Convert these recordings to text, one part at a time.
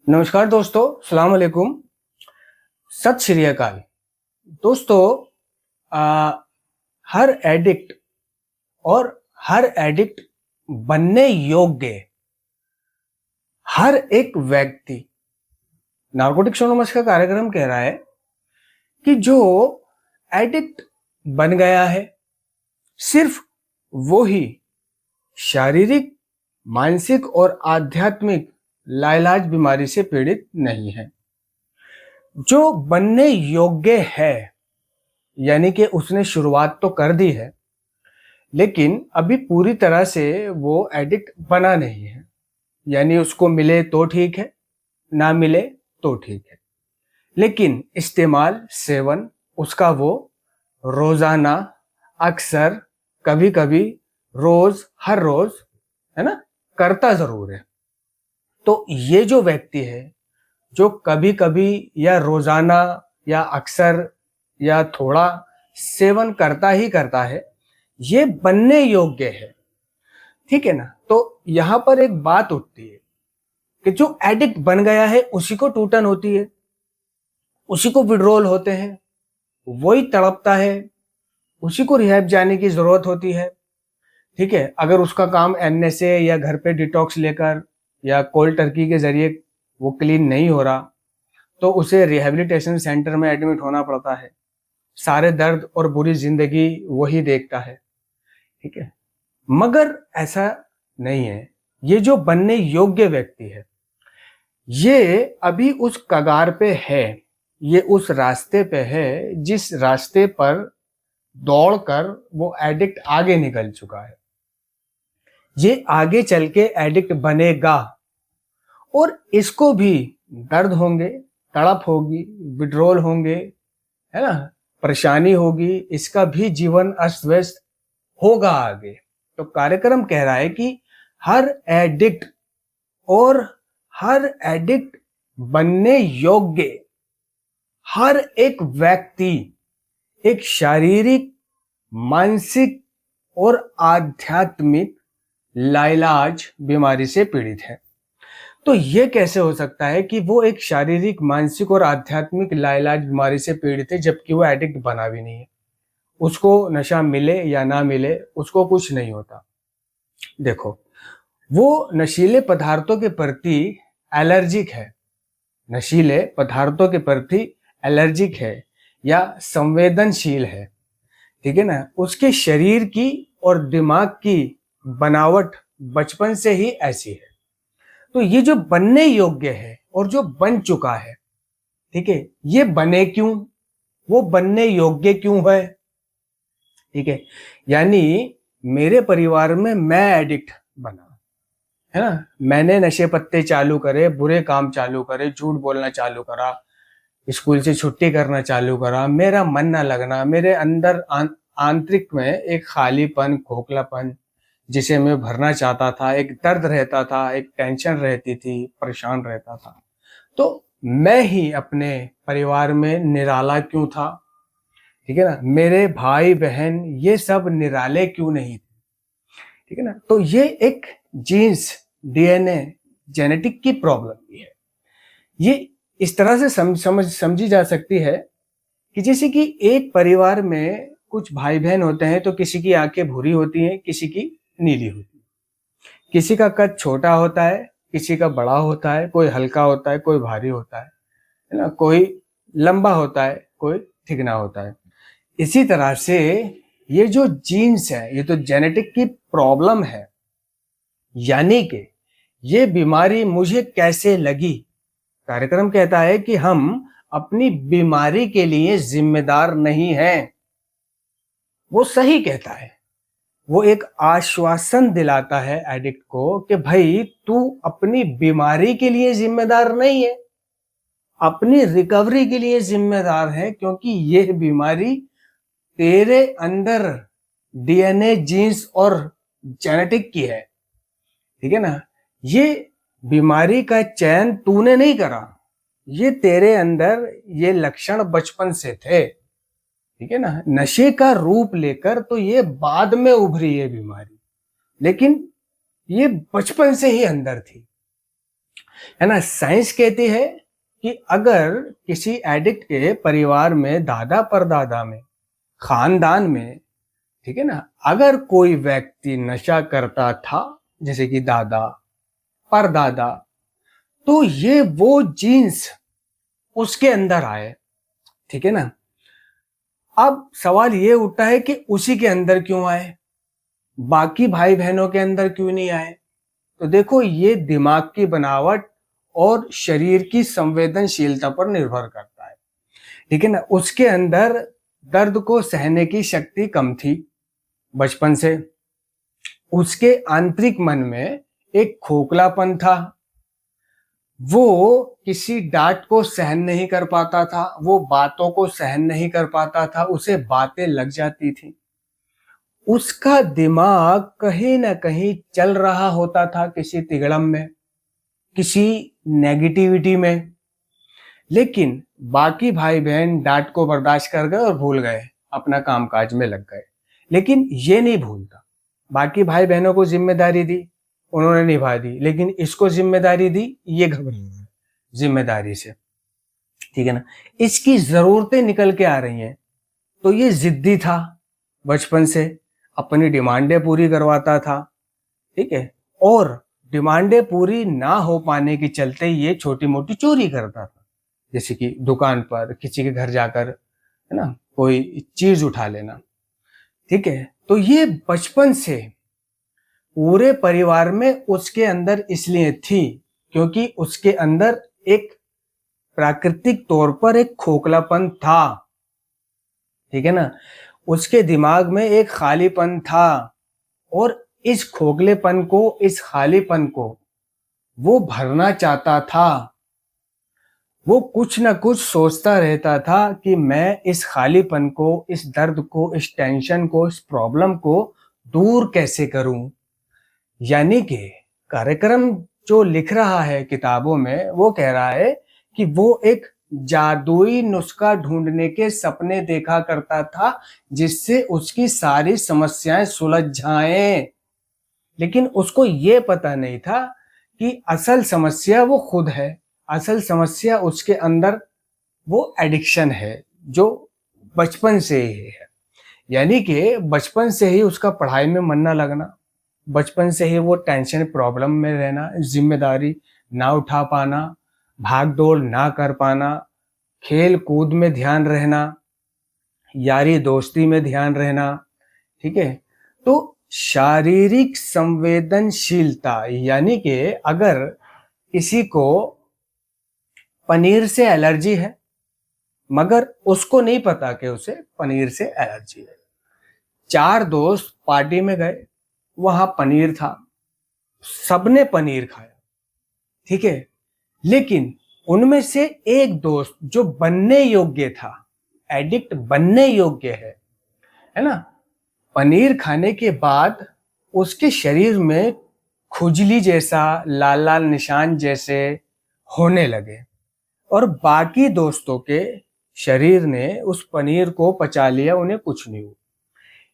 नमस्कार दोस्तों, सलाम अलैकुम, सत श्री अकाल। दोस्तों, आ, हर एडिक्ट और हर एडिक्ट बनने योग्य हर एक व्यक्ति नारकोटिक्स एनोनिमस का कार्यक्रम कह रहा है कि जो एडिक्ट बन गया है सिर्फ वो ही शारीरिक, मानसिक और आध्यात्मिक लाइलाज बीमारी से पीड़ित नहीं है। जो बनने योग्य है यानी कि उसने शुरुआत तो कर दी है लेकिन अभी पूरी तरह से वो एडिक्ट बना नहीं है, यानी उसको मिले तो ठीक है, ना मिले तो ठीक है, लेकिन इस्तेमाल सेवन उसका वो रोजाना, अक्सर, कभी कभी, रोज, हर रोज, है ना, करता जरूर है। तो ये जो व्यक्ति है जो कभी कभी या रोजाना या अक्सर या थोड़ा सेवन करता ही करता है, ये बनने योग्य है। ठीक है ना। तो यहां पर एक बात उठती है कि जो एडिक्ट बन गया है उसी को टूटन होती है, उसी को विड्रॉल होते हैं, वही तड़पता है, उसी को रिहैब जाने की जरूरत होती है। ठीक है, अगर उसका काम एनएसए या घर पे डिटॉक्स लेकर या कोल्ड टर्की के जरिए वो क्लीन नहीं हो रहा तो उसे रिहैबिलिटेशन सेंटर में एडमिट होना पड़ता है। सारे दर्द और बुरी जिंदगी वही देखता है। ठीक है, मगर ऐसा नहीं है। ये जो बनने योग्य व्यक्ति है ये अभी उस कगार पे है, ये उस रास्ते पे है जिस रास्ते पर दौड़कर वो एडिक्ट आगे निकल चुका है। ये आगे चल के एडिक्ट बनेगा और इसको भी दर्द होंगे, तड़प होगी, विड्रॉल होंगे, है ना, परेशानी होगी, इसका भी जीवन अस्त व्यस्त होगा आगे। तो कार्यक्रम कह रहा है कि हर एडिक्ट और हर एडिक्ट बनने योग्य हर एक व्यक्ति एक शारीरिक, मानसिक और आध्यात्मिक लाइलाज बीमारी से पीड़ित है। तो ये कैसे हो सकता है कि वो एक शारीरिक, मानसिक और आध्यात्मिक लाइलाज बीमारी से पीड़ित है जबकि वो एडिक्ट बना भी नहीं है? उसको नशा मिले या ना मिले उसको कुछ नहीं होता। देखो, वो नशीले पदार्थों के प्रति एलर्जिक है, नशीले पदार्थों के प्रति एलर्जिक है या संवेदनशील है। ठीक है ना, उसके शरीर की और दिमाग की बनावट बचपन से ही ऐसी है। तो ये जो बनने योग्य है और जो बन चुका है, ठीक है, ये बने क्यों, वो बनने योग्य क्यों है? ठीक है, यानी मेरे परिवार में मैं एडिक्ट बना, है ना, मैंने नशे पत्ते चालू करे, बुरे काम चालू करे, झूठ बोलना चालू करा, स्कूल से छुट्टी करना चालू करा, मेरा मन ना लगना, मेरे अंदर आंतरिक में एक खालीपन, खोखलापन जिसे मैं भरना चाहता था, एक दर्द रहता था, एक टेंशन रहती थी, परेशान रहता था। तो मैं ही अपने परिवार में निराला क्यों था? ठीक है ना, मेरे भाई बहन ये सब निराले क्यों नहीं थे? ठीक है ना। तो ये एक जीन्स, डीएनए, जेनेटिक की प्रॉब्लम भी है। ये इस तरह से समझी जा सकती है कि जैसे कि एक परिवार में कुछ भाई बहन होते हैं तो किसी की आंखें भूरी होती हैं, किसी की नीली होती है, किसी का कद छोटा होता है, किसी का बड़ा होता है, कोई हल्का होता है, कोई भारी होता है ना, कोई लंबा होता है, कोई ठिकना होता है। इसी तरह से ये जो जीन्स है ये तो जेनेटिक की प्रॉब्लम है। यानी कि ये बीमारी मुझे कैसे लगी? कार्यक्रम कहता है कि हम अपनी बीमारी के लिए जिम्मेदार नहीं हैं। वो सही कहता है, वो एक आश्वासन दिलाता है एडिक्ट को कि भाई तू अपनी बीमारी के लिए जिम्मेदार नहीं है, अपनी रिकवरी के लिए जिम्मेदार है, क्योंकि ये बीमारी तेरे अंदर डीएनए, जीन्स और जेनेटिक की है। ठीक है ना, ये बीमारी का चयन तूने नहीं करा, ये तेरे अंदर ये लक्षण बचपन से थे। ठीक है ना, नशे का रूप लेकर तो ये बाद में उभरी ये बीमारी, लेकिन ये बचपन से ही अंदर थी। है ना। साइंस कहती है कि अगर किसी एडिक्ट के परिवार में, दादा परदादा में, खानदान में, ठीक है ना, अगर कोई व्यक्ति नशा करता था, जैसे कि दादा परदादा, तो ये वो जीन्स उसके अंदर आए, ठीक है ना। अब सवाल ये उठता है कि उसी के अंदर क्यों आए, बाकी भाई बहनों के अंदर क्यों नहीं आए। तो देखो, ये दिमाग की बनावट और शरीर की संवेदनशीलता पर निर्भर करता है, ठीक है ना। उसके अंदर दर्द को सहने की शक्ति कम थी बचपन से। उसके आंतरिक मन में एक खोखलापन था। वो किसी डांट को सहन नहीं कर पाता था, वो बातों को सहन नहीं कर पाता था, उसे बातें लग जाती थी। उसका दिमाग कहीं ना कहीं चल रहा होता था, किसी तिगड़म में, किसी नेगेटिविटी में। लेकिन बाकी भाई बहन डांट को बर्दाश्त कर गए और भूल गए, अपना कामकाज में लग गए। लेकिन ये नहीं भूलता। बाकी भाई बहनों को जिम्मेदारी दी, उन्होंने निभा दी, लेकिन इसको जिम्मेदारी दी, ये घबरा रहा है जिम्मेदारी से, ठीक है ना। इसकी जरूरतें निकल के आ रही हैं, तो ये जिद्दी था बचपन से, अपनी डिमांडें पूरी करवाता था, ठीक है। और डिमांडें पूरी ना हो पाने के चलते ये छोटी मोटी चोरी करता था, जैसे कि दुकान पर किसी के घर जाकर, है ना, कोई चीज उठा लेना, ठीक है। तो ये बचपन से पूरे परिवार में उसके अंदर इसलिए थी क्योंकि उसके अंदर एक प्राकृतिक तौर पर एक खोखलापन था, ठीक है ना। उसके दिमाग में एक खालीपन था, और इस खोखलेपन को, इस खालीपन को वो भरना चाहता था। वो कुछ ना कुछ सोचता रहता था कि मैं इस खालीपन को, इस दर्द को, इस टेंशन को, इस प्रॉब्लम को दूर कैसे करूं। यानी कि कार्यक्रम जो लिख रहा है किताबों में, वो कह रहा है कि वो एक जादुई नुस्खा ढूंढने के सपने देखा करता था, जिससे उसकी सारी समस्याएं सुलझ जाएं। लेकिन उसको ये पता नहीं था कि असल समस्या वो खुद है, असल समस्या उसके अंदर वो एडिक्शन है, जो बचपन से ही है। यानी कि बचपन से ही उसका पढ़ाई में मन ना लगना, बचपन से ही वो टेंशन प्रॉब्लम में रहना, जिम्मेदारी ना उठा पाना, भाग दौड़ ना कर पाना, खेल कूद में ध्यान रहना, यारी दोस्ती में ध्यान रहना, ठीक है। तो शारीरिक संवेदनशीलता, यानी कि अगर किसी को पनीर से एलर्जी है, मगर उसको नहीं पता कि उसे पनीर से एलर्जी है। 4 दोस्त पार्टी में गए, वहां पनीर था, सबने पनीर खाया, ठीक है। लेकिन उनमें से एक दोस्त जो बनने योग्य था, एडिक्ट बनने योग्य है ना, पनीर खाने के बाद उसके शरीर में खुजली जैसा, लाल लाल निशान जैसे होने लगे, और बाकी दोस्तों के शरीर ने उस पनीर को पचा लिया, उन्हें कुछ नहीं हुआ।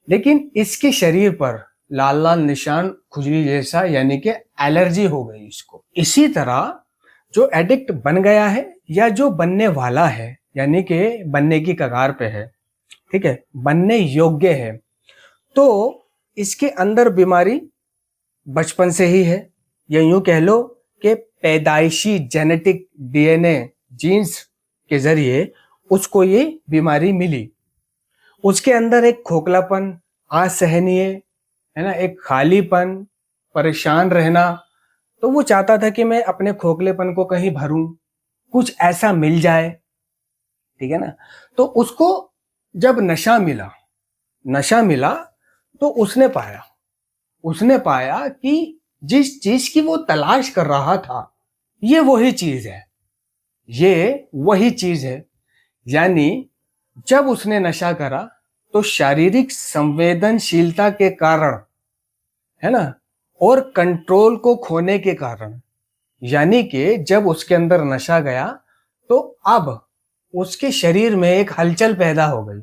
लेकिन इसके शरीर पर लाल लाल निशान, खुजली जैसा, यानी कि एलर्जी हो गई इसको। इसी तरह जो एडिक्ट बन गया है या जो बनने वाला है, यानी कि बनने की कगार पे है, ठीक है, बनने योग्य है, तो इसके अंदर बीमारी बचपन से ही है, या यूं कह लो कि पैदाइशी जेनेटिक डीएनए जीन्स के जरिए उसको ये बीमारी मिली। उसके अंदर एक खोखलापन, असहनीय, है ना, एक खालीपन, परेशान रहना। तो वो चाहता था कि मैं अपने खोखलेपन को कहीं भरूं, कुछ ऐसा मिल जाए, ठीक है ना। तो उसको जब नशा मिला तो उसने पाया कि जिस चीज की वो तलाश कर रहा था, ये वही चीज है। यानी जब उसने नशा करा तो शारीरिक संवेदनशीलता के कारण, है ना, और कंट्रोल को खोने के कारण, यानी कि जब उसके अंदर नशा गया तो अब उसके शरीर में एक हलचल पैदा हो गई,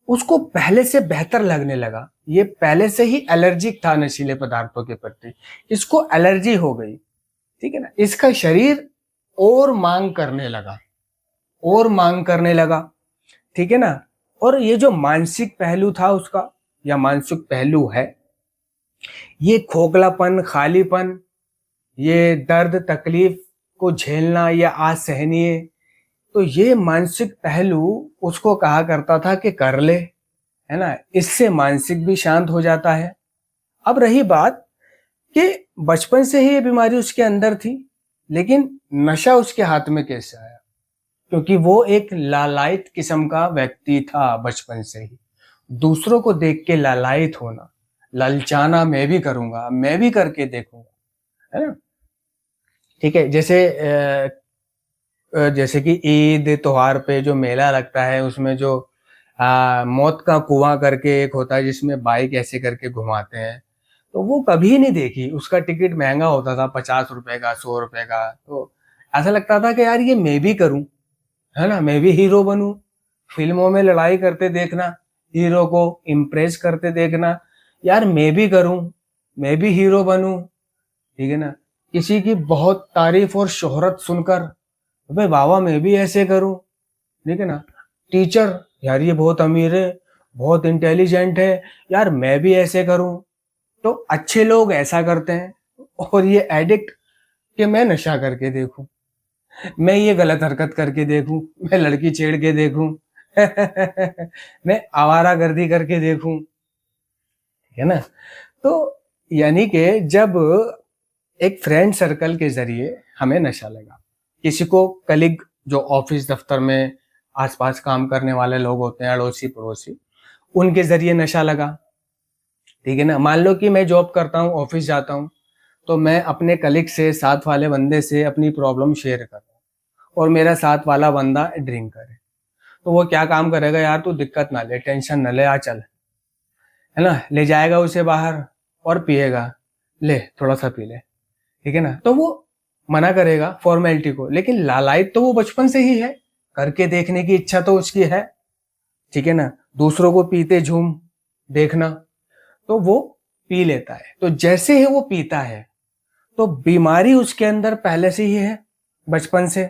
उसको पहले से बेहतर लगने लगा। ये पहले से ही एलर्जिक था नशीले पदार्थों के प्रति, इसको एलर्जी हो गई, ठीक है ना। इसका शरीर और मांग करने लगा, और मांग करने लगा, ठीक है ना। और ये जो मानसिक पहलू था उसका, या मानसिक पहलू है, ये खोखलापन, खालीपन, ये दर्द तकलीफ को झेलना या असहनीय, तो ये मानसिक पहलू उसको कहा करता था कि कर ले, है ना, इससे मानसिक भी शांत हो जाता है। अब रही बात कि बचपन से ही ये बीमारी उसके अंदर थी, लेकिन नशा उसके हाथ में कैसे आया? क्योंकि वो एक लालायित किस्म का व्यक्ति था बचपन से ही। दूसरों को देख के लालायित होना, ललचाना, मैं भी करूंगा, मैं भी करके देखूंगा, है ना। ठीक है, जैसे कि ईद त्योहार पे जो मेला लगता है, उसमें जो मौत का कुआं करके एक होता है जिसमें बाइक ऐसे करके घुमाते हैं, तो वो कभी नहीं देखी। उसका टिकट महंगा होता था, 50 रुपए का, 100 रुपए का। तो ऐसा लगता था कि यार ये मैं भी करूं, है ना, मैं भी हीरो बनूं। फिल्मों में लड़ाई करते देखना, हीरो को इम्प्रेस करते देखना, यार मैं भी करूं, मैं भी हीरो बनूं, ठीक है ना। किसी की बहुत तारीफ और शोहरत सुनकर, भाई बाबा मैं भी ऐसे करूं, ठीक है ना। टीचर, यार ये बहुत अमीर है, बहुत इंटेलिजेंट है, यार मैं भी ऐसे करूं। तो अच्छे लोग ऐसा करते हैं, और ये एडिक्ट कि मैं नशा करके देखूं, मैं ये गलत हरकत करके देखूं, मैं लड़की छेड़ के देखूं, मैं आवारागर्दी करके देखूं, ठीक है ना। तो यानी कि जब एक फ्रेंड सर्कल के जरिए हमें नशा लगा, किसी को कलीग, जो ऑफिस दफ्तर में आसपास काम करने वाले लोग होते हैं, अड़ोसी पड़ोसी, उनके जरिए नशा लगा, ठीक है ना। मान लो कि मैं जॉब करता हूँ, ऑफिस जाता हूँ, तो मैं अपने कलीग से, साथ वाले बंदे से अपनी प्रॉब्लम शेयर कर रहा हूँ, और मेरा साथ वाला बंदा ड्रिंकर है, तो वो क्या काम करेगा, यार तू दिक्कत ना ले, टेंशन न ले, आ चल, है ना, ले जाएगा उसे बाहर और पिएगा, ले थोड़ा सा पी ले, ठीक है ना। तो वो मना करेगा फॉर्मेलिटी को, लेकिन लालायित तो वो बचपन से ही है, करके देखने की इच्छा तो उसकी है, ठीक है ना। दूसरों को पीते झूम देखना, तो वो पी लेता है। तो जैसे ही वो पीता है, तो बीमारी उसके अंदर पहले से ही है बचपन से।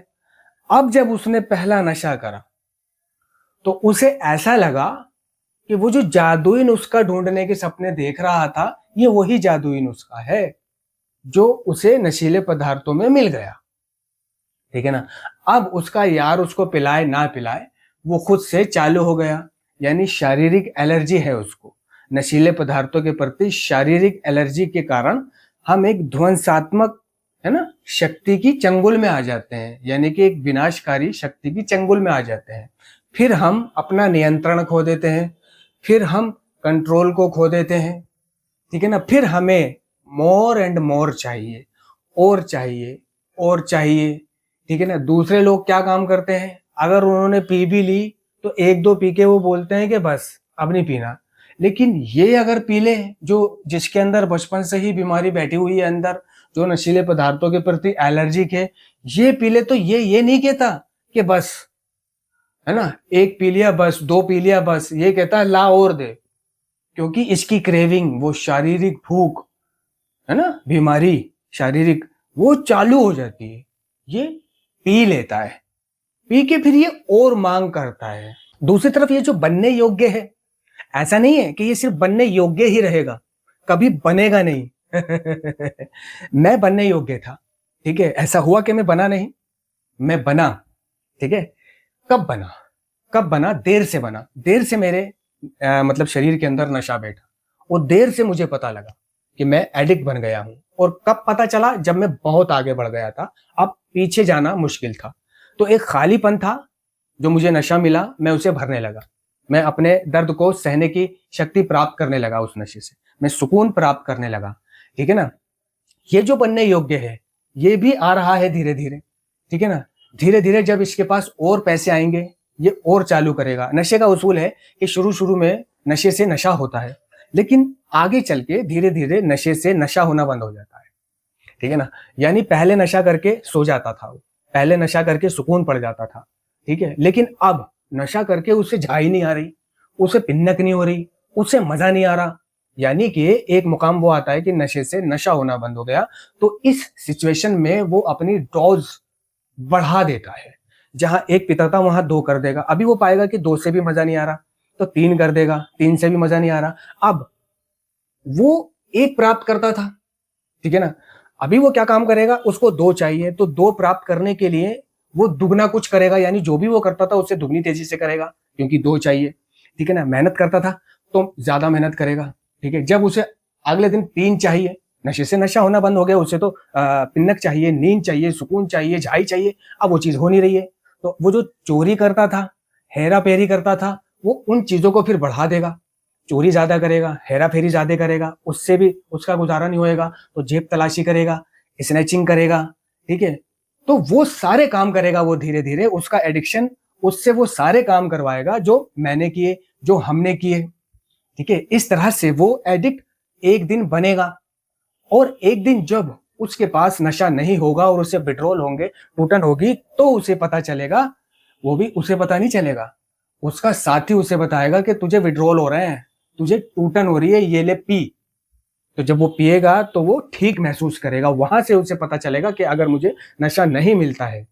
अब जब उसने पहला नशा करा, तो उसे ऐसा लगा कि वो जो जादुई नुस्खा ढूंढने के सपने देख रहा था, ये वही जादुई नुस्खा है जो उसे नशीले पदार्थों में मिल गया, ठीक है ना। अब उसका यार उसको पिलाए ना पिलाए, वो खुद से चालू हो गया, यानी शारीरिक एलर्जी है उसको नशीले पदार्थों के प्रति। शारीरिक एलर्जी के कारण हम एक ध्वंसात्मक, है ना, शक्ति की चंगुल में आ जाते हैं, यानी कि एक विनाशकारी शक्ति की चंगुल में आ जाते हैं। फिर हम अपना नियंत्रण खो देते हैं, फिर हम कंट्रोल को खो देते हैं, ठीक है ना। फिर हमें मोर एंड मोर चाहिए, और चाहिए, और चाहिए, ठीक है ना। दूसरे लोग क्या काम करते हैं, अगर उन्होंने पी भी ली तो एक दो पी के वो बोलते हैं कि बस अब नहीं पीना। लेकिन ये अगर पी ले, जो जिसके अंदर बचपन से ही बीमारी बैठी हुई है अंदर, जो नशीले पदार्थों के प्रति एलर्जिक है, ये पी ले, तो ये नहीं कहता कि बस, है ना, एक पी लिया बस, दो पी लिया बस, ये कहता है ला और दे। क्योंकि इसकी क्रेविंग, वो शारीरिक भूख, है ना, बीमारी शारीरिक, वो चालू हो जाती है, ये पी लेता है। पी के फिर ये और मांग करता है। दूसरी तरफ ये जो बनने योग्य है, ऐसा नहीं है कि ये सिर्फ बनने योग्य ही रहेगा, कभी बनेगा नहीं। मैं बनने योग्य था, ठीक है, ऐसा हुआ कि मैं बना नहीं, मैं बना, ठीक है। कब बना, कब बना? देर से बना, देर से मेरे मतलब शरीर के अंदर नशा बैठा, और देर से मुझे पता लगा कि मैं एडिक्ट बन गया हूं। और कब पता चला? जब मैं बहुत आगे बढ़ गया था, अब पीछे जाना मुश्किल था। तो एक खालीपन था जो मुझे नशा मिला, मैं उसे भरने लगा, मैं अपने दर्द को सहने की शक्ति प्राप्त करने लगा, उस नशे से मैं सुकून प्राप्त करने लगा, ठीक है ना। ये जो बनने योग्य है, ये भी आ रहा है धीरे धीरे, ठीक है ना। धीरे धीरे जब इसके पास और पैसे आएंगे, ये और चालू करेगा। नशे का उसूल है कि शुरू शुरू में नशे से नशा होता है, लेकिन आगे चल के धीरे धीरे नशे से नशा होना बंद हो जाता है, ठीक है ना। यानी पहले नशा करके सो जाता था वो, पहले नशा करके सुकून पड़ जाता था, ठीक है। लेकिन अब नशा करके उसे झाई नहीं आ रही, उसे पिन्नक नहीं हो रही, उसे मजा नहीं आ रहा, यानी कि एक मुकाम वो आता है कि नशे से नशा होना बंद हो गया, तो इस सिचुएशन में वो अपनी डोज बढ़ा देता है। जहां एक पीता था वहां 2 कर देगा। अभी वो पाएगा कि 2 से भी मजा नहीं आ रहा, तो 3 कर देगा, 3 से भी मजा नहीं आ रहा। अब वो 1 प्राप्त करता था, ठीक है ना? अभी वो क्या काम करेगा, उसको 2 चाहिए, तो 2 प्राप्त करने के लिए वो दुगना कुछ करेगा, यानी जो भी वो करता था उससे दुगनी तेजी से करेगा, क्योंकि 2 चाहिए, ठीक है ना? मेहनत करता था तो ज्यादा मेहनत करेगा, ठीक है? जब उसे अगले दिन 3 चाहिए, नशे से नशा होना बंद हो गया, उसे तो पिन्नक चाहिए, नींद चाहिए, सुकून चाहिए, झाई चाहिए, अब वो चीज हो नहीं रही है। तो वो जो चोरी करता था, हेरा फेरी करता था, वो उन चीजों को फिर बढ़ा देगा। चोरी ज्यादा करेगा, हेरा फेरी ज्यादा करेगा, उससे भी उसका गुजारा नहीं होएगा, तो जेब तलाशी करेगा, स्नैचिंग करेगा, ठीक है? तो वो सारे काम करेगा, वो धीरे धीरे उसका एडिक्शन उससे वो सारे काम करवाएगा जो मैंने किए, जो हमने किए, ठीक है? इस तरह से वो एडिक्ट एक दिन बनेगा, और एक दिन जब उसके पास नशा नहीं होगा और उसे विड्रॉल होंगे, टूटन होगी, तो उसे पता चलेगा। वो भी उसे पता नहीं चलेगा, उसका साथी उसे बताएगा कि तुझे विड्रॉल हो रहे हैं, तुझे टूटन हो रही है, ये ले पी। तो जब वो पिएगा तो वो ठीक महसूस करेगा, वहां से उसे पता चलेगा कि अगर मुझे नशा नहीं मिलता है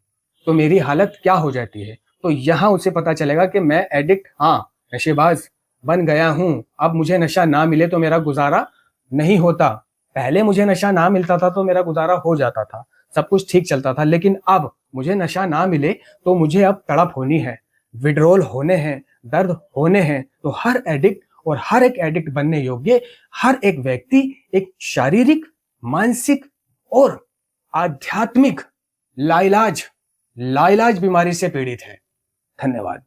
तो मेरी हालत क्या हो जाती है। तो यहां उसे पता चलेगा कि मैं एडिक्ट, हाँ, नशेबाज बन गया हूं। अब मुझे नशा ना मिले तो मेरा गुजारा नहीं होता। पहले मुझे नशा ना मिलता था तो मेरा गुजारा हो जाता था, सब कुछ ठीक चलता था, लेकिन अब मुझे नशा ना मिले तो मुझे अब तड़प होनी है, विड्रोल होने हैं, दर्द होने हैं। तो हर एडिक्ट और हर एक एडिक्ट बनने योग्य हर एक व्यक्ति एक शारीरिक, मानसिक और आध्यात्मिक लाइलाज लाइलाज बीमारी से पीड़ित है। धन्यवाद।